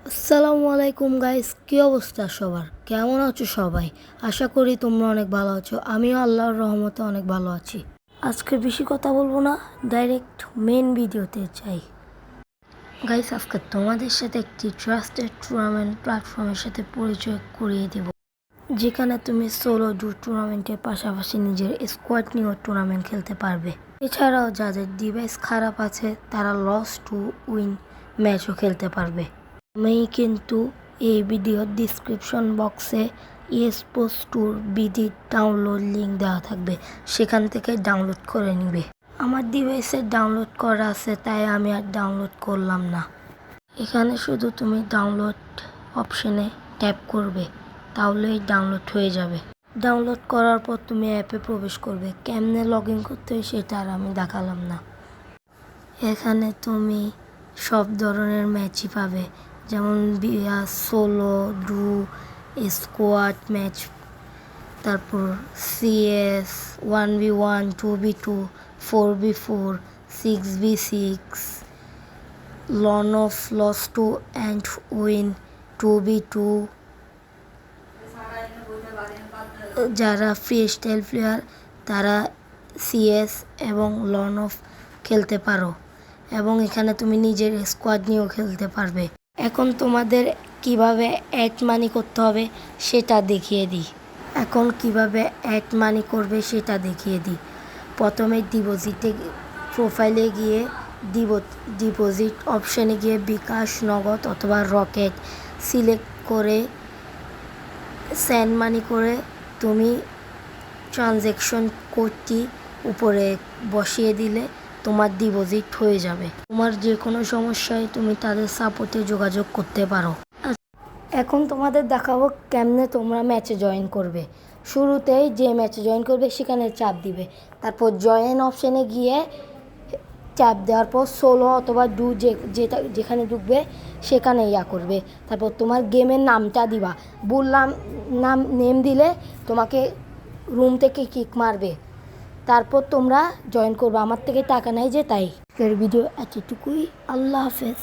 আসসালামু আলাইকুম গাইস, কী অবস্থা সবার? কেমন আছো সবাই? আশা করি তোমরা অনেক ভালো আছো। আমিও আল্লাহর রহমতে অনেক ভালো আছি। আজকে বেশি কথা বলবো না, ডাইরেক্ট মেন ভিডিওতে যাই। গাইস, আজকে তোমাদের সাথে একটি ট্রাস্টেড টুর্নামেন্ট প্ল্যাটফর্মের সাথে পরিচয় করিয়ে দেব, যেখানে তুমি সোলো ডু টুর্নামেন্টের পাশাপাশি নিজের স্কোয়াড নিয়েও টুর্নামেন্ট খেলতে পারবে। এছাড়াও যাদের ডিভাইস খারাপ আছে তারা লস টু উইন ম্যাচও খেলতে পারবে। আমি কিন্তু এই ভিডিওর ডিসক্রিপশন বক্সে sports tour BD download link দেওয়া থাকবে, সেখান থেকে ডাউনলোড করে নিবে। আমার ডিভাইসে ডাউনলোড করা আছে, তাই আমি আর ডাউনলোড করলাম না। এখানে শুধু তুমি ডাউনলোড অপশনে ট্যাপ করবে, তাহলেই ডাউনলোড হয়ে যাবে। ডাউনলোড করার পর তুমি অ্যাপে প্রবেশ করবে। কেমনে লগ ইন করতে হয় সেটা আর আমি দেখালাম না। এখানে তুমি সব ধরনের ম্যাচই পাবে, যেমন সোলো, ডু, স্কোয়াড ম্যাচ, তারপর CS, 1v1, 2v2, 4v4, 6v6, lone wolf loss to and win, 2v2। যারা ফ্রি স্টাইল প্লেয়ার তারা সিএস এবং লন অফ খেলতে পারো, এবং এখানে তুমি নিজের স্কোয়াড নিয়েও খেলতে পারবে। এখন তোমাদের কিভাবে অ্যাড মানি করতে হবে সেটা দেখিয়ে দিই। প্রথমে প্রোফাইলে গিয়ে ডিপোজিট অপশানে গিয়ে বিকাশ, নগদ অথবা রকেট সিলেক্ট করে সেন্ড মানি করে তুমি ট্রানজ্যাকশন কোডটি উপরে বসিয়ে দিলে তোমার ডিপোজিট হয়ে যাবে। তোমার যে কোনো সমস্যায় তুমি তাদের সাপোর্টে যোগাযোগ করতে পারো। এখন তোমাদের দেখাবো কেমনে তোমরা ম্যাচে জয়েন করবে। শুরুতেই যে ম্যাচে জয়েন করবে সেখানে চাপ দিবে, তারপর জয়েন অপশানে গিয়ে চাপ দেওয়ার পর সোলো অথবা ডু যেখানে ঢুকবে সেখানে করবে। তারপর তোমার গেমের নামটা দিবা। বললাম নেম দিলে তোমাকে রুম থেকে কিক মারবে, তারপর তোমরা জয়েন করবে। আমার থেকে টাকা নাই যে, তাই ভিডিও এতটুকুই। আল্লাহ হাফেজ।